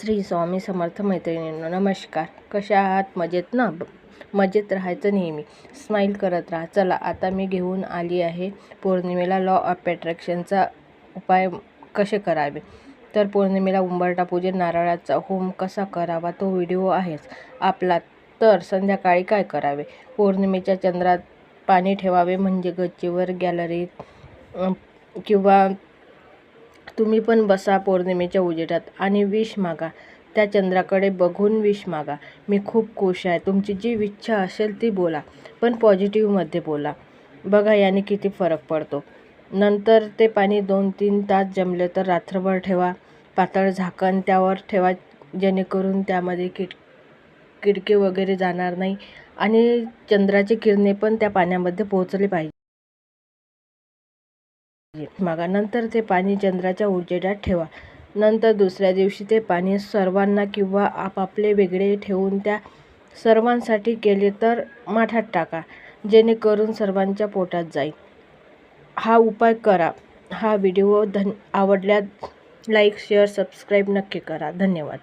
श्री स्वामी समर्थ मैत्रिणींनो नमस्कार. कशा आहात? मजेत ना? मजेत राहायचं नेहमी, स्माईल करत राहा. चला आता मी घेऊन आली आहे पौर्णिमेला लॉ ऑफ अट्रॅक्शनचा उपाय कसे करावे. तर पौर्णिमेला उंबरठा पूजन, नारळाचा होम कसा करावा तो व्हिडिओ आहेच आपला. तर संध्याकाळी काय करावे? पौर्णिमेच्या चंद्रात पाणी ठेवावे, म्हणजे गच्चीवर, गॅलरीत किंवा तुम्ही पण बसा पौर्णिमेच्या उजेडात आणि विश मागा. त्या चंद्राकडे बघून विश मागा. मी खूप खुश आहे. तुमची जी इच्छा असेल ती बोला, पण पॉझिटिव्हमध्ये बोला. बघा याने किती फरक पडतो. नंतर ते पाणी 2-3 तास जमले तर रात्रभर ठेवा. पातळ झाकण त्यावर ठेवा, जेणेकरून त्यामध्ये किडके वगैरे जाणार नाही आणि चंद्राची किरणे पण त्या पाण्यामध्ये पोहोचले पाहिजे. मागा. नंतर ते पाणी चंद्राच्या उजेडात ठेवा. नंतर दुसऱ्या दिवशी ते पाणी सर्वांना किंवा आपापले वेगळे ठेवून त्या सर्वांसाठी केले तर माठात टाका, जेणेकरून सर्वांच्या पोटात जाईल. हा उपाय करा. हा व्हिडिओ आवडल्यास लाईक, शेअर, सबस्क्राईब नक्की करा. धन्यवाद.